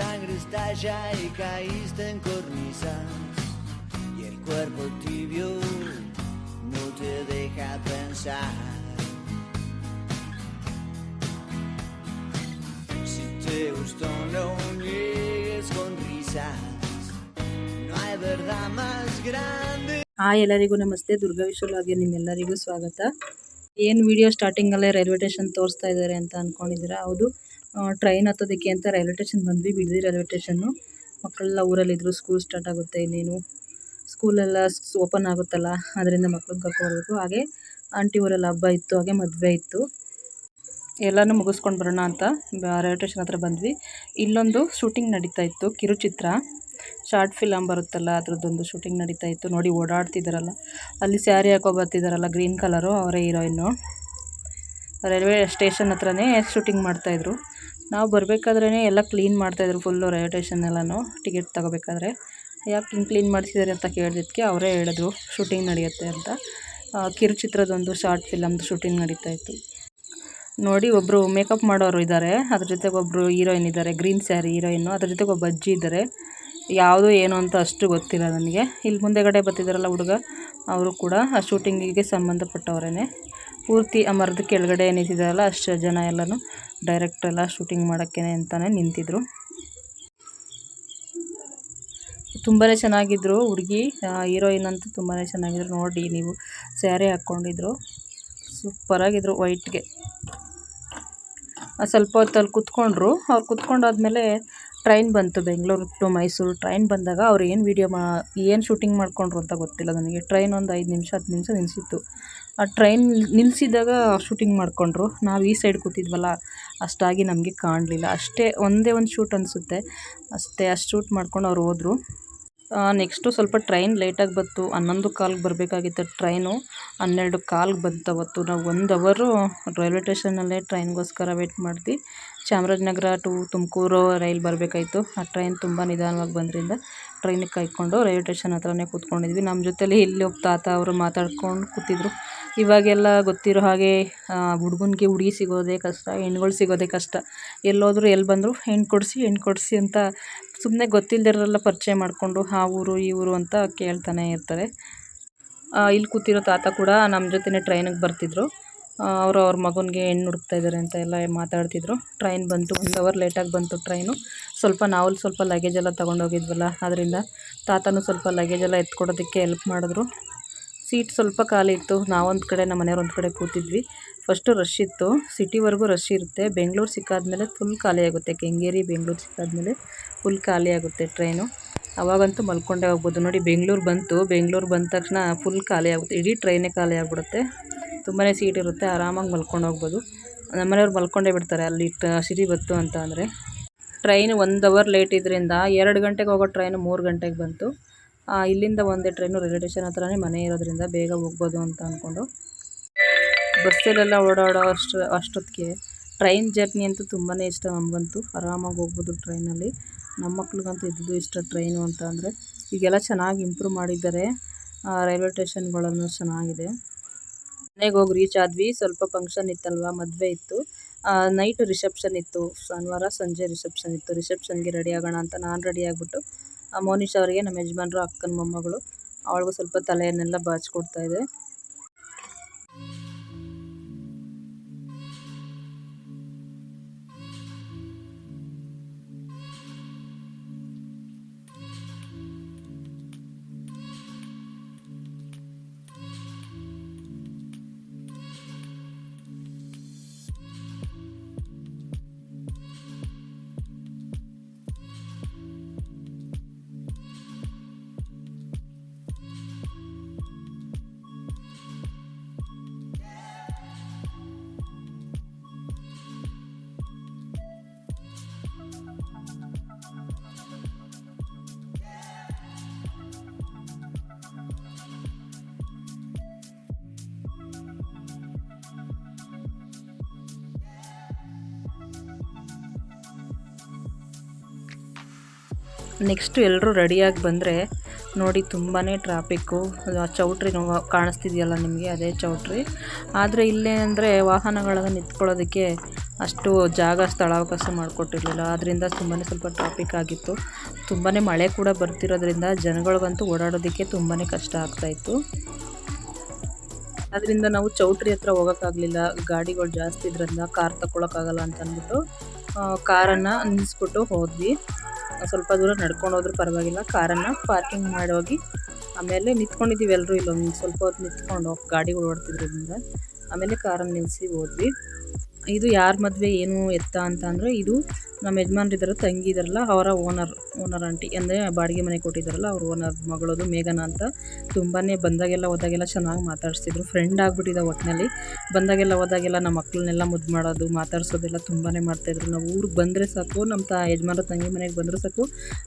sangre estalla y caíste en cornisas y el cuerpo tibio no te deja pensar. Si te gustó no niegues con risas, no hay verdad más grande. ಎಲ್ಲರಿಗೂ ನಮಸ್ತೆ. ದುರ್ಗಾ ವಿಶ್ವಲಾಗೆ ನಿಮ್ಮೆಲ್ಲರಿಗೂ ಸ್ವಾಗತ. ಏನು video ಸ್ಟಾರ್ಟಿಂಗಲ್ಲೇ railway station ತೋರಿಸ್ತಾ ಇದ್ದಾರೆ ಅಂತ ಅಂದ್ಕೊಂಡಿದ್ದೀರಾ? ಹೌದು, train ಹತ್ತೋದಕ್ಕೆ ಅಂತ ರೈಲ್ವೆ ಸ್ಟೇಷನ್ ಬಂದ್ವಿ. Bidadi railway station. ಮಕ್ಕಳೆಲ್ಲ ಊರಲ್ಲಿದ್ದರು. ಸ್ಕೂಲ್ ಸ್ಟಾರ್ಟ್ ಆಗುತ್ತೆ, ಇನ್ನೇನು ಸ್ಕೂಲೆಲ್ಲ ಓಪನ್ ಆಗುತ್ತಲ್ಲ, ಅದರಿಂದ ಮಕ್ಕಳನ್ನ ಕರ್ಕೊಬರ್ಬೇಕು. ಹಾಗೆ ಆಂಟಿ ಊರೆಲ್ಲ ಹಬ್ಬ ಇತ್ತು, ಹಾಗೆ ಮದುವೆ ಇತ್ತು. ಎಲ್ಲನೂ ಮುಗಿಸ್ಕೊಂಡು ಬರೋಣ ಅಂತ ರೈಲ್ವೆ ಸ್ಟೇಷನ್ ಹತ್ರ ಬಂದ್ವಿ. ಇಲ್ಲೊಂದು ಶೂಟಿಂಗ್ ನಡೀತಾ ಇತ್ತು, ಕಿರುಚಿತ್ರ ಶಾರ್ಟ್ ಫಿಲಮ್ ಬರುತ್ತಲ್ಲ, ಅದ್ರದ್ದೊಂದು ಶೂಟಿಂಗ್ ನಡೀತಾ ಇತ್ತು. ನೋಡಿ ಓಡಾಡ್ತಿದ್ದಾರಲ್ಲ, ಅಲ್ಲಿ ಸ್ಯಾರಿ ಹಾಕೋ ಬರ್ತಿದ್ದಾರಲ್ಲ ಗ್ರೀನ್ ಕಲರು, ಅವರೇ ಹೀರೋಯಿನ್ನು. ರೈಲ್ವೆ ಸ್ಟೇಷನ್ ಹತ್ರನೇ ಶೂಟಿಂಗ್ ಮಾಡ್ತಾಯಿದ್ರು. ನಾವು ಬರಬೇಕಾದ್ರೇ ಎಲ್ಲ ಕ್ಲೀನ್ ಮಾಡ್ತಾಯಿದ್ರು ಫುಲ್ಲು ರೈಲ್ವೆ ಸ್ಟೇಷನ್ ಎಲ್ಲನೂ. ಟಿಕೆಟ್ ತೊಗೋಬೇಕಾದ್ರೆ ಯಾಕೆ ಹಿಂಗೆ ಕ್ಲೀನ್ ಮಾಡಿಸಿದ್ದಾರೆ ಅಂತ ಕೇಳಿದ್ದಕ್ಕೆ ಅವರೇ ಹೇಳಿದ್ರು ಶೂಟಿಂಗ್ ನಡೆಯುತ್ತೆ ಅಂತ. ಕಿರುಚಿತ್ರದೊಂದು ಶಾರ್ಟ್ ಫಿಲಮ್ದು ಶೂಟಿಂಗ್ ನಡೀತಾ ಇತ್ತು. ನೋಡಿ, ಒಬ್ಬರು ಮೇಕಪ್ ಮಾಡೋರು ಇದ್ದಾರೆ, ಅದ್ರ ಜೊತೆಗೆ ಒಬ್ಬರು ಹೀರೋಯಿನ್ ಇದ್ದಾರೆ, ಗ್ರೀನ್ ಸ್ಯಾರಿ ಹೀರೋಯಿನ್ನು. ಅದ್ರ ಜೊತೆಗೆ ಒಬ್ಬ ಅಜ್ಜಿ ಇದ್ದಾರೆ. ಯಾವುದು ಏನು ಅಂತ ಅಷ್ಟು ಗೊತ್ತಿಲ್ಲ ನನಗೆ. ಇಲ್ಲಿ ಮುಂದೆಗಡೆ ಬರ್ತಿದ್ದಾರಲ್ಲ ಹುಡುಗ, ಅವರು ಕೂಡ ಆ ಶೂಟಿಂಗಿಗೆ ಸಂಬಂಧಪಟ್ಟವರೇ. ಪೂರ್ತಿ ಆ ಮರದ ಕೆಳಗಡೆ ನಿಂತಿದ್ದಾರಲ್ಲ ಅಷ್ಟು ಜನ ಎಲ್ಲನೂ ಡೈರೆಕ್ಟ್ರೆಲ್ಲ ಶೂಟಿಂಗ್ ಮಾಡೋಕ್ಕೆ ಅಂತಲೇ ನಿಂತಿದ್ರು. ತುಂಬಾ ಚೆನ್ನಾಗಿದ್ದರು ಹುಡುಗಿ, ಹೀರೋಯಿನ್ ಅಂತೂ ತುಂಬಾ ಚೆನ್ನಾಗಿದ್ರು. ನೋಡಿ ನೀವು, ಸ್ಯಾರಿ ಹಾಕ್ಕೊಂಡಿದ್ರು, ಸೂಪರಾಗಿದ್ದರು ವೈಟ್ಗೆ. ಸ್ವಲ್ಪ ಹೊತ್ತಲ್ಲಿ ಕೂತ್ಕೊಂಡ್ರು. ಅವ್ರು ಕೂತ್ಕೊಂಡಾದ್ಮೇಲೆ ಟ್ರೈನ್ ಬಂತು, ಬೆಂಗಳೂರು ಟು ಮೈಸೂರು ಟ್ರೈನ್ ಬಂದಾಗ ಅವ್ರು ಏನು ಶೂಟಿಂಗ್ ಮಾಡ್ಕೊಂಡ್ರು ಅಂತ ಗೊತ್ತಿಲ್ಲ ನನಗೆ. ಟ್ರೈನ್ ಒಂದು 5 ನಿಮಿಷ 10 ನಿಮಿಷ ನಿಲ್ಲಿಸಿತ್ತು. ಆ ಟ್ರೈನ್ ನಿಲ್ಲಿಸಿದಾಗ ಶೂಟಿಂಗ್ ಮಾಡಿಕೊಂಡ್ರು. ನಾವು ಈ ಸೈಡ್ ಕೂತಿದ್ವಲ್ಲ, ಅಷ್ಟಾಗಿ ನಮಗೆ ಕಾಣಲಿಲ್ಲ. ಅಷ್ಟೇ, ಒಂದೇ ಒಂದು ಶೂಟ್ ಅನಿಸುತ್ತೆ ಅಷ್ಟೇ. ಅಷ್ಟು ಶೂಟ್ ಮಾಡ್ಕೊಂಡು ಅವ್ರು ಹೋದರು. ನೆಕ್ಸ್ಟು ಸ್ವಲ್ಪ ಟ್ರೈನ್ ಲೇಟಾಗಿ ಬಂತು. 11:15ಗೆ ಬರಬೇಕಾಗಿತ್ತು ಟ್ರೈನು, 12:15ಗೆ ಬಂತು. ಅವತ್ತು ನಾವು 1 ಅವರು ರೈಲ್ವೆ ಸ್ಟೇಷನಲ್ಲೇ ಟ್ರೈನ್ಗೋಸ್ಕರ ವೇಟ್ ಮಾಡಿದ್ವಿ. ಚಾಮರಾಜನಗರ ಟು ತುಮಕೂರು ರೈಲ್ ಬರಬೇಕಾಯಿತು. ಆ ಟ್ರೈನ್ ತುಂಬ ನಿಧಾನವಾಗಿ ಬಂದ್ರಿಂದ ಟ್ರೈನಿಗೆ ಕಾಯ್ಕೊಂಡು ರೈಲ್ವೆ ಸ್ಟೇಷನ್ ಹತ್ರನೇ ಕೂತ್ಕೊಂಡಿದ್ವಿ. ನಮ್ಮ ಜೊತೆಲಿ ಇಲ್ಲಿ ಒಬ್ಬ ತಾತ ಅವರು ಮಾತಾಡ್ಕೊಂಡು ಕೂತಿದ್ರು. ಇವಾಗೆಲ್ಲ ಗೊತ್ತಿರೋ ಹಾಗೆ ಹುಡುಗನಿಗೆ ಹುಡುಗಿ ಸಿಗೋದೇ ಕಷ್ಟ, ಹೆಣ್ಗಳು ಸಿಗೋದೇ ಕಷ್ಟ. ಎಲ್ಲೋದ್ರು ಎಲ್ಲಿ ಬಂದರು ಹೆಣ್ಣು ಕೊಡಿಸಿ ಅಂತ ಸುಮ್ಮನೆ ಗೊತ್ತಿಲ್ಲದಿರೋರೆಲ್ಲ ಪರಿಚಯ ಮಾಡಿಕೊಂಡು ಆ ಊರು ಈ ಊರು ಅಂತ ಕೇಳ್ತಾನೆ ಇರ್ತಾರೆ. ಇಲ್ಲಿ ಕೂತಿರೋ ತಾತ ಕೂಡ ನಮ್ಮ ಜೊತೆನೇ ಟ್ರೈನಿಗೆ ಬರ್ತಿದ್ರು. ಅವ್ರ ಮಗನಿಗೆ ಹೆಣ್ಣು ಹುಡುಕ್ತಾ ಇದ್ದಾರೆ ಅಂತ ಎಲ್ಲ ಮಾತಾಡ್ತಿದ್ರು. ಟ್ರೈನ್ ಬಂತು, 1 ಅವರ್ ಲೇಟಾಗಿ ಬಂತು ಟ್ರೈನು. ನಾವು ಸ್ವಲ್ಪ ಲಗೇಜ್ ಎಲ್ಲ ತೊಗೊಂಡೋಗಿದ್ವಲ್ಲ, ಅದರಿಂದ ತಾತನೂ ಸ್ವಲ್ಪ ಲಗೇಜ್ ಎಲ್ಲ ಎತ್ಕೊಡೋದಕ್ಕೆ ಹೆಲ್ಪ್ ಮಾಡಿದ್ರು. ಸೀಟ್ ಸ್ವಲ್ಪ ಖಾಲಿ ಇತ್ತು. ನಾವೊಂದು ಕಡೆ, ನಮ್ಮ ಮನೆಯವ್ರು ಒಂದು ಕಡೆ ಕೂತಿದ್ವಿ. ಫಸ್ಟು ರಶ್ ಇತ್ತು, ಸಿಟಿವರೆಗೂ ರಶ್ ಇರುತ್ತೆ. ಬೆಂಗಳೂರು ಸಿಕ್ಕಾದ್ಮೇಲೆ ಫುಲ್ ಖಾಲಿ ಆಗುತ್ತೆ. ಕೆಂಗೇರಿ ಬೆಂಗಳೂರು ಸಿಕ್ಕಾದ್ಮೇಲೆ ಫುಲ್ ಖಾಲಿ ಆಗುತ್ತೆ ಟ್ರೈನು. ಅವಾಗಂತೂ ಮಲ್ಕೊಂಡೇ ಹೋಗ್ಬೋದು. ನೋಡಿ, ಬೆಂಗಳೂರು ಬಂದ ತಕ್ಷಣ ಫುಲ್ ಖಾಲಿ ಆಗುತ್ತೆ, ಇಡೀ ಟ್ರೈನೇ ಖಾಲಿ ಆಗಿಬಿಡುತ್ತೆ. ತುಂಬಾ ಸೀಟ್ ಇರುತ್ತೆ, ಆರಾಮಾಗಿ ಮಲ್ಕೊಂಡು ಹೋಗ್ಬೋದು. ನಮ್ಮನೆಯವ್ರು ಮಲ್ಕೊಂಡೇ ಬಿಡ್ತಾರೆ ಅಲ್ಲಿ ಸಿಟಿ ಬತ್ತು ಅಂತ ಅಂದರೆ. ಟ್ರೈನ್ 1 ಅವರ್ ಲೇಟ್ ಇದರಿಂದ 2 ಗಂಟೆಗೆ ಹೋಗೋ ಟ್ರೈನು 3 ಗಂಟೆಗೆ ಬಂತು. ಇಲ್ಲಿಂದ ಒಂದೇ ಟ್ರೈನು, ರೈಲ್ವೆ ಸ್ಟೇಷನ್ ಹತ್ರನೇ ಮನೆ ಇರೋದ್ರಿಂದ ಬೇಗ ಹೋಗ್ಬೋದು ಅಂತ ಅಂದ್ಕೊಂಡು. ಬಸ್ಸಲ್ಲೆಲ್ಲ ಓಡಾಡೋ ಅಷ್ಟೊತ್ತಿಗೆ ಟ್ರೈನ್ ಜರ್ನಿ ಅಂತೂ ತುಂಬಾ ಇಷ್ಟ ನಮಗಂತೂ. ಆರಾಮಾಗಿ ಹೋಗ್ಬೋದು ಟ್ರೈನಲ್ಲಿ. ನಮ್ಮ ಮಕ್ಳಿಗಂತೂ ಇದ್ದು ಇಷ್ಟ ಟ್ರೈನು ಅಂತ ಅಂದರೆ. ಈಗೆಲ್ಲ ಚೆನ್ನಾಗಿ ಇಂಪ್ರೂವ್ ಮಾಡಿದ್ದಾರೆ, ರೈಲ್ವೆ ಸ್ಟೇಷನ್ಗಳನ್ನು ಚೆನ್ನಾಗಿದೆ. ಮನೆಗೆ ಹೋಗಿ ರೀಚ್ ಆದ್ವಿ. ಸ್ವಲ್ಪ ಫಂಕ್ಷನ್ ಇತ್ತಲ್ವ, ಮದುವೆ ಇತ್ತು. ನೈಟ್ ರಿಸೆಪ್ಷನ್ ಇತ್ತು, ಶನಿವಾರ ಸಂಜೆ ರಿಸೆಪ್ಷನ್ ಇತ್ತು. ರಿಸೆಪ್ಷನ್ಗೆ ರೆಡಿ ಆಗೋಣ ಅಂತ ನಾನು ರೆಡಿ ಆಗಿಬಿಟ್ಟು, ಮೋನಿಶ್ ಅವರಿಗೆ, ನಮ್ಮ ಯಜಮಾನ್ರು ಅಕ್ಕನ ಮೊಮ್ಮಗಳು, ಅವಳಿಗೂ ಸ್ವಲ್ಪ ತಲೆಯನ್ನೆಲ್ಲ ಬಾಚಿಕೊಡ್ತಾಯಿದ್ದೆ. ನೆಕ್ಸ್ಟು ಎಲ್ಲರೂ ರೆಡಿಯಾಗಿ ಬಂದರೆ ನೋಡಿ, ತುಂಬಾ ಟ್ರಾಫಿಕ್ಕು. ಚೌಟ್ರಿ ಕಾಣಿಸ್ತಿದೆಯಲ್ಲ ನಿಮಗೆ, ಅದೇ ಚೌಟ್ರಿ. ಆದರೆ ಇಲ್ಲೇ ಅಂದರೆ ವಾಹನಗಳನ್ನು ನಿಂತ್ಕೊಳ್ಳೋದಕ್ಕೆ ಅಷ್ಟು ಜಾಗ ಸ್ಥಳಾವಕಾಶ ಮಾಡಿಕೊಟ್ಟಿರಲಿಲ್ಲ. ಆದ್ದರಿಂದ ತುಂಬಾ ಸ್ವಲ್ಪ ಟ್ರಾಫಿಕ್ ಆಗಿತ್ತು. ತುಂಬಾ ಮಳೆ ಕೂಡ ಬರ್ತಿರೋದ್ರಿಂದ ಜನಗಳಿಗಂತೂ ಓಡಾಡೋದಕ್ಕೆ ತುಂಬಾ ಕಷ್ಟ ಆಗ್ತಾಯಿತ್ತು. ಅದರಿಂದ ನಾವು ಚೌಟ್ರಿ ಹತ್ರ ಹೋಗೋಕ್ಕಾಗಲಿಲ್ಲ, ಗಾಡಿಗಳು ಜಾಸ್ತಿ ಇದ್ರಿಂದ ಕಾರ್ ತಗೊಳಕ್ಕಾಗಲ್ಲ ಅಂತ ಅಂದ್ಬಿಟ್ಟು ಕಾರನ್ನು ನಿಲ್ಲಿಸ್ಬಿಟ್ಟು ಹೋದ್ವಿ. ಸ್ವಲ್ಪ ದೂರ ನಡ್ಕೊಂಡು ಹೋದ್ರೂ ಪರವಾಗಿಲ್ಲ, ಕಾರನ್ನು ಪಾರ್ಕಿಂಗ್ ಮಾಡಿ ಹೋಗಿ ಆಮೇಲೆ ನಿಂತ್ಕೊಂಡಿದ್ದೀವಿ ಎಲ್ಲರೂ ಇಲ್ಲೊಂದು ಸ್ವಲ್ಪ ಹೊತ್ತು ನಿಂತ್ಕೊಂಡು ಗಾಡಿಗಳು ಓಡ್ತಿದ್ರಿಂದ ಆಮೇಲೆ ಕಾರನ್ನು ನಿಲ್ಲಿಸಿ ಹೋದ್ವಿ. ಇದು ಯಾರ ಮದುವೆ ಏನು ಎತ್ತ ಅಂತ ಅಂದರೆ ಇದು ನಮ್ಮ ಯಜಮಾನ್ರಿದ್ದಾರೆ, ತಂಗಿ ಇದ್ದಾರಲ್ಲ ಅವರ ಓನರ್ ಆಂಟಿ, ಅಂದರೆ ಬಾಡಿಗೆ ಮನೆ ಕೊಟ್ಟಿದ್ದಾರಲ್ಲ ಅವ್ರ ಓನರ್ ಮಗಳದು ಮೇಘನಾ ಅಂತ. ತುಂಬಾ ಬಂದಾಗೆಲ್ಲ ಹೋದಾಗೆಲ್ಲ ಚೆನ್ನಾಗಿ ಮಾತಾಡಿಸ್ತಿದ್ರು, ಫ್ರೆಂಡ್ ಆಗಿಬಿಟ್ಟಿದ್ದ ಒಟ್ಟಿನಲ್ಲಿ. ಬಂದಾಗೆಲ್ಲ ಹೋದಾಗೆಲ್ಲ ನಮ್ಮ ಮಕ್ಕಳನ್ನೆಲ್ಲ ಮುದ್ದು ಮಾಡೋದು ಮಾತಾಡ್ಸೋದೆಲ್ಲ ತುಂಬಾ ಮಾಡ್ತಾಯಿದ್ರು. ನಾವು ಊರಿಗೆ ಬಂದರೆ ಸಾಕು, ನಮ್ಮ ಯಜಮಾನ್ರ ತಂಗಿ ಮನೆಗೆ ಬಂದರೆ ಸಾಕು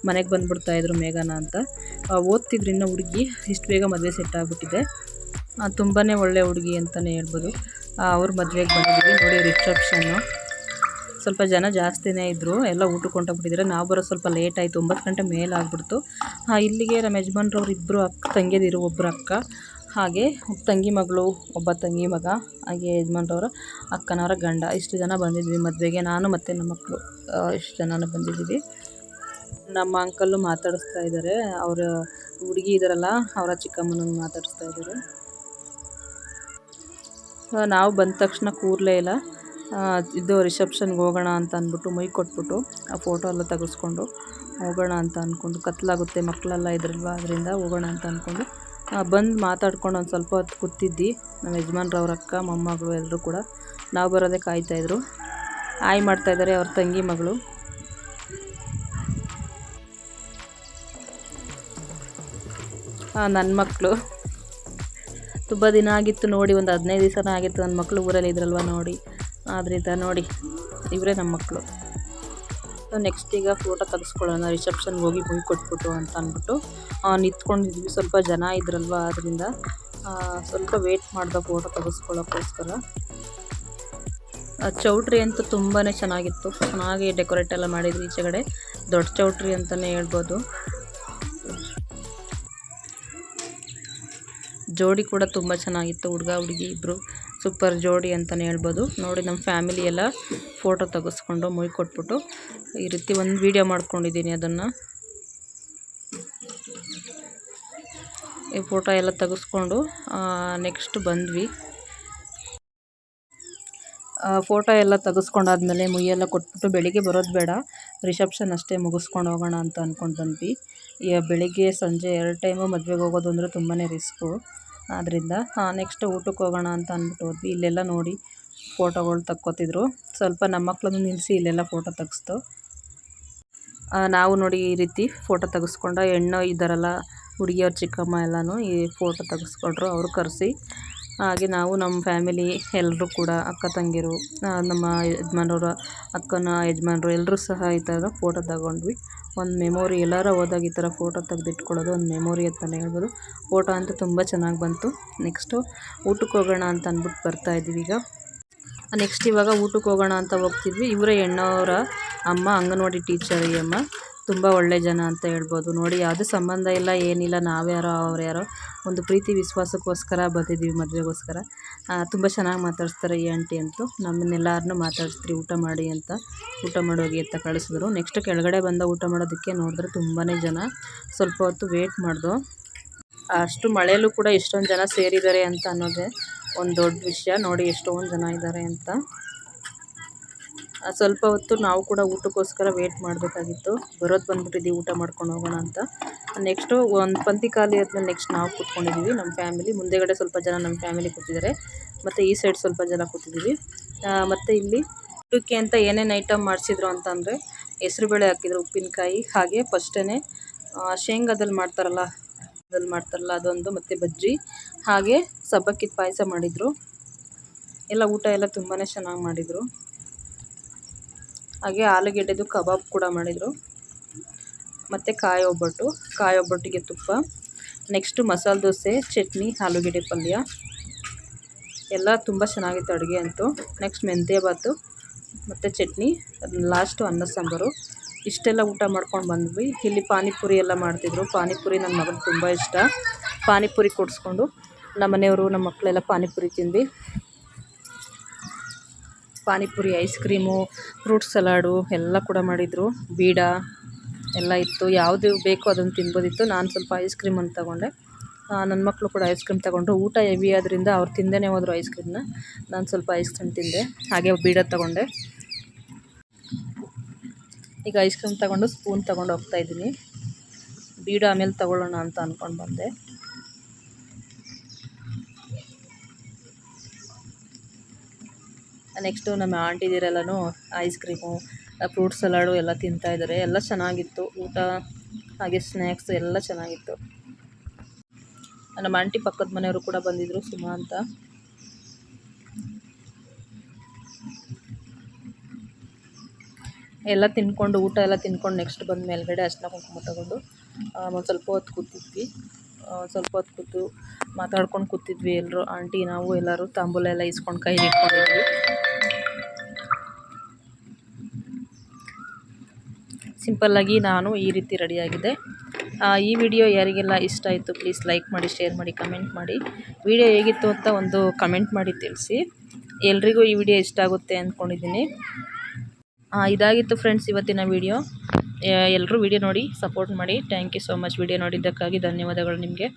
ಮನೆಗೆ ಬಂದುಬಿಡ್ತಾಯಿದ್ರು ಮೇಘನಾ ಅಂತ. ಓದ್ತಿದ್ರು ಇನ್ನೂ ಹುಡುಗಿ, ಇಷ್ಟು ಬೇಗ ಮದುವೆ ಸೆಟ್ ಆಗಿಬಿಟ್ಟಿದೆ. ತುಂಬಾ ಒಳ್ಳೆ ಹುಡುಗಿ ಅಂತಲೇ ಹೇಳ್ಬೋದು. ಅವ್ರ ಮದುವೆಗೆ ಬಂದಿದ್ದೀವಿ ನೋಡಿ. ರಿಸೆಪ್ಷನ್ನು ಸ್ವಲ್ಪ ಜನ ಜಾಸ್ತಿನೇ ಇದ್ದರು, ಎಲ್ಲ ಊಟಕ್ಕೆ ಹೊಂಟೋಗ್ಬಿಟ್ಟಿದ್ದಾರೆ. ನಾವು ಬರೋ ಸ್ವಲ್ಪ ಲೇಟ್ ಆಯಿತು, 9 ಗಂಟೆ ಮೇಲೆ ಆಗಿಬಿಡ್ತು. ಇಲ್ಲಿಗೆ ನಮ್ಮ ಯಜಮಾನ್ರವ್ರು ಇಬ್ಬರು ತಂಗಿಯದಿರು, ಒಬ್ಬರು ಅಕ್ಕ, ಹಾಗೆ ತಂಗಿ ಮಗಳು, ಒಬ್ಬ ತಂಗಿ ಮಗ, ಹಾಗೆ ಯಜಮಾನ್ರವರ ಅಕ್ಕನವರ ಗಂಡ, ಇಷ್ಟು ಜನ ಬಂದಿದ್ವಿ ಮದುವೆಗೆ. ನಾನು ಮತ್ತು ನಮ್ಮ ಮಕ್ಕಳು ಇಷ್ಟು ಜನನ ಬಂದಿದ್ದೀವಿ. ನಮ್ಮ ಅಂಕಲ್ಲು ಮಾತಾಡಿಸ್ತಾ ಇದ್ದಾರೆ, ಅವರ ಹುಡುಗಿ ಇದ್ದಾರಲ್ಲ ಅವರ ಚಿಕ್ಕಮ್ಮನನ್ನು ಮಾತಾಡಿಸ್ತಾ ಇದ್ದಾರೆ. ನಾವು ಬಂದ ತಕ್ಷಣ ಕೂರಲೇ ಇಲ್ಲ, ಇದು ರಿಸೆಪ್ಷನ್ಗೆ ಹೋಗೋಣ ಅಂತ ಅಂದ್ಬಿಟ್ಟು ಮೈ ಕೊಟ್ಬಿಟ್ಟು ಆ ಫೋಟೋ ಎಲ್ಲ ತೆಗೆಸ್ಕೊಂಡು ಹೋಗೋಣ ಅಂತ ಅಂದ್ಕೊಂಡು, ಕತ್ಲಾಗುತ್ತೆ ಮಕ್ಕಳೆಲ್ಲ ಇದ್ರಲ್ವ, ಅದರಿಂದ ಹೋಗೋಣ ಅಂತ ಅಂದ್ಕೊಂಡು ಬಂದು ಮಾತಾಡ್ಕೊಂಡು ಒಂದು ಸ್ವಲ್ಪ ಹೊತ್ತು ಕೂತಿದ್ದಿ. ನಮ್ಮ ಯಜಮಾನ್ರವ್ರ ಅಕ್ಕ ಮೊಮ್ಮಗಳು ಎಲ್ಲರೂ ಕೂಡ ನಾವು ಬರೋದೇ ಕಾಯ್ತಾಯಿದ್ರು. ಆಯ್ ಮಾಡ್ತಾಯಿದ್ದಾರೆ ಅವ್ರ ತಂಗಿ ಮಗಳು. ನನ್ನ ಮಕ್ಕಳು ತುಂಬ ದಿನ ಆಗಿತ್ತು ನೋಡಿ, ಒಂದು 15 ದಿವಸನೇ ಆಗಿತ್ತು ನನ್ನ ಮಕ್ಕಳು ಊರಲ್ಲಿ ಇದ್ರಲ್ವ ನೋಡಿ. ಆದ್ದರಿಂದ ನೋಡಿ ಇವರೇ ನಮ್ಮ ಮಕ್ಕಳು. ನೆಕ್ಸ್ಟ್ ಈಗ ಫೋಟೋ ತೆಗೆಸ್ಕೊಳ್ಳೋಣ, ರಿಸೆಪ್ಷನ್ಗೆ ಹೋಗಿ ಮುಗಿ ಕೊಟ್ಬಿಟ್ಟು ಅಂತ ಅಂದ್ಬಿಟ್ಟು ನಿಂತ್ಕೊಂಡಿದ್ವಿ. ಸ್ವಲ್ಪ ಜನ ಇದ್ರಲ್ವ, ಆದ್ದರಿಂದ ಸ್ವಲ್ಪ ವೇಟ್ ಮಾಡ್ದೆ ಫೋಟೋ ತೆಗೆಸ್ಕೊಳ್ಳೋಕ್ಕೋಸ್ಕರ. ಚೌಟ್ರಿ ಅಂತೂ ತುಂಬಾ ಚೆನ್ನಾಗಿತ್ತು, ಚೆನ್ನಾಗಿ ಡೆಕೋರೇಟ್ ಎಲ್ಲ ಮಾಡಿದ್ವಿ. ಈಚೆಗಡೆ ದೊಡ್ಡ ಚೌಟ್ರಿ ಅಂತಲೇ ಹೇಳ್ಬೋದು. ಜೋಡಿ ಕೂಡ ತುಂಬ ಚೆನ್ನಾಗಿತ್ತು, ಹುಡುಗ ಹುಡುಗಿ ಇಬ್ಬರು ಸೂಪರ್ ಜೋಡಿ ಅಂತಲೇ ಹೇಳ್ಬೋದು. ನೋಡಿ ನಮ್ಮ ಫ್ಯಾಮಿಲಿ ಎಲ್ಲ ಫೋಟೋ ತೆಗೆಸ್ಕೊಂಡು ಮುಗಿ ಕೊಟ್ಬಿಟ್ಟು ಈ ರೀತಿ ಒಂದು ವೀಡಿಯೋ ಮಾಡ್ಕೊಂಡಿದ್ದೀನಿ. ಅದನ್ನು ಈ ಫೋಟೋ ಎಲ್ಲ ತೆಗೆಸ್ಕೊಂಡು ನೆಕ್ಸ್ಟ್ ಬಂದ್ವಿ. ಫೋಟೋ ಎಲ್ಲ ತೆಗೆಸ್ಕೊಂಡಾದ್ಮೇಲೆ ಮುಯ್ಯೆಲ್ಲ ಕೊಟ್ಬಿಟ್ಟು ಬೆಳಿಗ್ಗೆ ಬರೋದು ಬೇಡ, ರಿಸೆಪ್ಷನ್ ಅಷ್ಟೇ ಮುಗಿಸ್ಕೊಂಡು ಹೋಗೋಣ ಅಂತ ಅಂದ್ಕೊಂಡು ಬಂದ್ವಿ. ಬೆಳಿಗ್ಗೆ ಸಂಜೆ 2 ಟೈಮು ಮದುವೆಗೆ ಹೋಗೋದು ಅಂದರೆ ತುಂಬಾ ರಿಸ್ಕು. ಆದ್ದರಿಂದ ನೆಕ್ಸ್ಟ್ ಊಟಕ್ಕೆ ಹೋಗೋಣ ಅಂತ ಅಂದ್ಬಿಟ್ಟು ಹೋದ್ವಿ. ಇಲ್ಲೆಲ್ಲ ನೋಡಿ ಫೋಟೋಗಳು ತಕ್ಕೋತಿದ್ರು. ಸ್ವಲ್ಪ ನಮ್ಮ ಮಕ್ಕಳನ್ನು ನಿಲ್ಲಿಸಿ ಇಲ್ಲೆಲ್ಲ ಫೋಟೋ ತೆಗೆಸ್ತು. ನಾವು ನೋಡಿ ಈ ರೀತಿ ಫೋಟೋ ತೆಗೆಸ್ಕೊಂಡು ಹೆಣ್ಣು ಇದ್ದಾರಲ್ಲ ಹುಡುಗಿಯವ್ರ ಚಿಕ್ಕಮ್ಮ ಎಲ್ಲನೂ ಈ ಫೋಟೋ ತೆಗೆಸ್ಕೊಂಡ್ರು, ಅವರು ಕರೆಸಿ. ಹಾಗೆ ನಾವು ನಮ್ಮ ಫ್ಯಾಮಿಲಿ ಎಲ್ಲರೂ ಕೂಡ ಅಕ್ಕ ತಂಗಿರು, ನಮ್ಮ ಯಜಮಾನ್ರವ್ರ ಅಕ್ಕನ ಯಜಮಾನ್ರು ಎಲ್ಲರೂ ಸಹ ಈ ಥರ ಫೋಟೋ ತಗೊಂಡ್ವಿ. ಒಂದು ಮೆಮೊರಿ, ಎಲ್ಲರೂ ಹೋದಾಗ ಈ ಥರ ಫೋಟೋ ತೆಗೆದಿಟ್ಕೊಳ್ಳೋದು ಒಂದು ಮೆಮೊರಿ ಅಂತಲೇ ಹೇಳ್ಬೋದು. ಫೋಟೋ ಅಂತೂ ತುಂಬ ಚೆನ್ನಾಗಿ ಬಂತು. ನೆಕ್ಸ್ಟು ಊಟಕ್ಕೆ ಹೋಗೋಣ ಅಂತ ಅಂದ್ಬಿಟ್ಟು ಬರ್ತಾಯಿದ್ವಿ ಈಗ. ನೆಕ್ಸ್ಟ್ ಇವಾಗ ಊಟಕ್ಕೆ ಹೋಗೋಣ ಅಂತ ಹೋಗ್ತಿದ್ವಿ. ಇವರೇ ಹೆಣ್ಣವರ ಅಮ್ಮ, ಅಂಗನವಾಡಿ ಟೀಚರ್. ಈ ಅಮ್ಮ ತುಂಬ ಒಳ್ಳೆ ಜನ ಅಂತ ಹೇಳ್ಬೋದು. ನೋಡಿ ಯಾವುದೇ ಸಂಬಂಧ ಇಲ್ಲ, ಏನಿಲ್ಲ, ನಾವ್ಯಾರೋ ಅವ್ರು ಯಾರೋ, ಒಂದು ಪ್ರೀತಿ ವಿಶ್ವಾಸಕ್ಕೋಸ್ಕರ ಬಂದಿದ್ದೀವಿ, ಮದುವೆಗೋಸ್ಕರ. ತುಂಬ ಚೆನ್ನಾಗಿ ಮಾತಾಡಿಸ್ತಾರೆ ಈ ಆಂಟಿ ಅಂತೂ. ನಮ್ಮನ್ನೆಲ್ಲರನ್ನೂ ಮಾತಾಡಿಸ್ತೀರಿ ಊಟ ಮಾಡಿ ಅಂತ, ಊಟ ಮಾಡೋಗಿ ಅಂತ ಕಳಿಸಿದ್ರು. ನೆಕ್ಸ್ಟ್ ಕೆಳಗಡೆ ಬಂದ ಊಟ ಮಾಡೋದಕ್ಕೆ ನೋಡಿದ್ರೆ ತುಂಬಾ ಜನ. ಸ್ವಲ್ಪ ಹೊತ್ತು ವೇಟ್ ಮಾಡ್ದು. ಅಷ್ಟು ಮಳೆಯಲ್ಲೂ ಕೂಡ ಎಷ್ಟೊಂದು ಜನ ಸೇರಿದ್ದಾರೆ ಅಂತ ಅನ್ನೋದೇ ಒಂದು ದೊಡ್ಡ ವಿಷಯ. ನೋಡಿ ಎಷ್ಟೊಂದು ಜನ ಇದ್ದಾರೆ ಅಂತ. ಸ್ವಲ್ಪ ಹೊತ್ತು ನಾವು ಕೂಡ ಊಟಕ್ಕೋಸ್ಕರ ವೇಟ್ ಮಾಡಬೇಕಾಗಿತ್ತು. ಬರೋದು ಬಂದುಬಿಟ್ಟಿದ್ದೀವಿ ಊಟ ಮಾಡ್ಕೊಂಡು ಹೋಗೋಣ ಅಂತ. ನೆಕ್ಸ್ಟು ಒಂದು ಪಂಕ್ತಿ ಖಾಲಿ ಆದಮೇಲೆ ನೆಕ್ಸ್ಟ್ ನಾವು ಕೂತ್ಕೊಂಡಿದ್ದೀವಿ ನಮ್ಮ ಫ್ಯಾಮಿಲಿ. ಮುಂದೆಗಡೆ ಸ್ವಲ್ಪ ಜನ ನಮ್ಮ ಫ್ಯಾಮಿಲಿ ಕೂತಿದ್ದಾರೆ, ಮತ್ತು ಈ ಸೈಡ್ ಸ್ವಲ್ಪ ಜನ ಕೂತಿದ್ದೀವಿ. ಮತ್ತು ಇಲ್ಲಿ ಊಟಕ್ಕೆ ಅಂತ ಏನೇನು ಐಟಮ್ ಮಾಡಿಸಿದ್ರು ಅಂತಂದರೆ ಹೆಸರುಬೇಳೆ ಹಾಕಿದ್ರು, ಉಪ್ಪಿನಕಾಯಿ, ಹಾಗೆ ಫಸ್ಟೇ ಶೇಂಗಾದಲ್ಲಿ ಮಾಡ್ತಾರಲ್ಲ ಅದೊಂದು, ಮತ್ತು ಬಜ್ಜಿ, ಹಾಗೆ ಸಬ್ಬಕ್ಕಿದ ಪಾಯಸ ಮಾಡಿದರು. ಎಲ್ಲ ಊಟ ಎಲ್ಲ ತುಂಬಾ ಚೆನ್ನಾಗಿ ಮಾಡಿದರು. ಹಾಗೆ ಆಲೂಗೆಡ್ಡೆದು ಕಬಾಬ್ ಕೂಡ ಮಾಡಿದರು, ಮತ್ತು ಕಾಯಿ ಒಬ್ಬಟ್ಟಿಗೆ ತುಪ್ಪ, ನೆಕ್ಸ್ಟು ಮಸಾಲೆ ದೋಸೆ, ಚಟ್ನಿ, ಆಲೂಗೆಡ್ಡೆ ಪಲ್ಯ ಎಲ್ಲ ತುಂಬ ಚೆನ್ನಾಗಿತ್ತು ಅಡುಗೆ ಅಂತೂ. ನೆಕ್ಸ್ಟ್ ಮೆಂತ್ಯ ಬಾತು ಮತ್ತು ಚಟ್ನಿ, ಲಾಸ್ಟು ಅನ್ನ ಸಾಂಬಾರು. ಇಷ್ಟೆಲ್ಲ ಊಟ ಮಾಡ್ಕೊಂಡು ಬಂದ್ವಿ. ಇಲ್ಲಿ ಪಾನಿಪುರಿ ಎಲ್ಲ ಮಾಡ್ತಿದ್ರು. ಪಾನಿಪುರಿ ನನ್ನ ಮಗನಿಗೆ ತುಂಬ ಇಷ್ಟ. ಪಾನಿಪುರಿ ಕೊಡಿಸ್ಕೊಂಡು ನಮ್ಮ ಮನೆಯವರು ನಮ್ಮ ಮಕ್ಕಳೆಲ್ಲ ಪಾನಿಪುರಿ ತಿಂದ್ವಿ. Panipuri, ice cream, fruit salad ಎಲ್ಲ ಕೂಡ ಮಾಡಿದರು. ಬೀಡ ಎಲ್ಲ ಇತ್ತು. ಯಾವುದು ಬೇಕೋ ಅದನ್ನು ತಿನ್ಬೋದಿತ್ತು. ನಾನು ಸ್ವಲ್ಪ ಐಸ್ ಕ್ರೀಮನ್ನು ತೊಗೊಂಡೆ. ನನ್ನ ಮಕ್ಕಳು ಕೂಡ ಐಸ್ ಕ್ರೀಮ್ ತೊಗೊಂಡ್ರು. ಊಟ ಹೆವಿ ಆದ್ರಿಂದ ಅವ್ರು ತಿಂದೇ ಹೋದರು ಐಸ್ ಕ್ರೀಮ್ನ. ನಾನು ಸ್ವಲ್ಪ ಐಸ್ ಕ್ರೀಮ್ ತಿಂದೆ, ಹಾಗೆ ಬೀಡ ತೊಗೊಂಡೆ. ಈಗ ಐಸ್ ಕ್ರೀಮ್ ತೊಗೊಂಡು ಸ್ಪೂನ್ ತೊಗೊಂಡು ಹೋಗ್ತಾಯಿದ್ದೀನಿ. ಬೀಡ ಆಮೇಲೆ ತೊಗೊಳ್ಳೋಣ ಅಂತ ಅಂದ್ಕೊಂಡು ಬಂದೆ. ನೆಕ್ಸ್ಟು ನಮ್ಮ ಆಂಟಿದಿರೆಲ್ಲನೂ ಐಸ್ ಕ್ರೀಮು, ಫ್ರೂಟ್ ಸಲಾಡು ಎಲ್ಲ ತಿಂತಾಯಿದ್ದಾರೆ. ಎಲ್ಲ ಚೆನ್ನಾಗಿತ್ತು ಊಟ, ಹಾಗೆ ಸ್ನ್ಯಾಕ್ಸ್ ಎಲ್ಲ ಚೆನ್ನಾಗಿತ್ತು. ನಮ್ಮ ಆಂಟಿ ಪಕ್ಕದ ಮನೆಯವರು ಕೂಡ ಬಂದಿದ್ದರು, ಸುಮಾ ಅಂತ. ಎಲ್ಲ ತಿನ್ಕೊಂಡು ಊಟ ಎಲ್ಲ ತಿನ್ಕೊಂಡು ನೆಕ್ಸ್ಟ್ ಬಂದು ಮೇಲ್ಗಡೆ ಅರ್ಶಿನ ಕುಂಕುಮ ತಗೊಂಡು ಒಂದು ಸ್ವಲ್ಪ ಹೊತ್ತು ಕೂತಿದ್ವಿ. ಸ್ವಲ್ಪ ಹೊತ್ತು ಕೂತು ಮಾತಾಡ್ಕೊಂಡು ಕೂತಿದ್ವಿ ಎಲ್ಲರೂ, ಆಂಟಿ ನಾವು ಎಲ್ಲರೂ. ತಾಂಬೂಲ ಎಲ್ಲ ಇಸ್ಕೊಂಡು ಕೈಲಿ ಇಟ್ಕೊಂಡಿದ್ವಿ. ಸಿಂಪಲ್ಲಾಗಿ ನಾನು ಈ ರೀತಿ ರೆಡಿಯಾಗಿದೆ. ಈ ವಿಡಿಯೋ ಯಾರಿಗೆಲ್ಲ ಇಷ್ಟ ಆಯಿತು ಪ್ಲೀಸ್ ಲೈಕ್ ಮಾಡಿ, ಶೇರ್ ಮಾಡಿ, ಕಮೆಂಟ್ ಮಾಡಿ. ವಿಡಿಯೋ ಹೇಗಿತ್ತು ಅಂತ ಒಂದು ಕಮೆಂಟ್ ಮಾಡಿ ತಿಳಿಸಿ. ಎಲ್ರಿಗೂ ಈ ವಿಡಿಯೋ ಇಷ್ಟ ಆಗುತ್ತೆ ಅಂದ್ಕೊಂಡಿದ್ದೀನಿ. ಇದಾಗಿತ್ತು ಫ್ರೆಂಡ್ಸ್ ಇವತ್ತಿನ ವಿಡಿಯೋ. ಎಲ್ಲರೂ ವಿಡಿಯೋ ನೋಡಿ ಸಪೋರ್ಟ್ ಮಾಡಿ. Thank you so much. Video ನೋಡಿದ್ದಕ್ಕಾಗಿ ಧನ್ಯವಾದಗಳು ನಿಮಗೆ.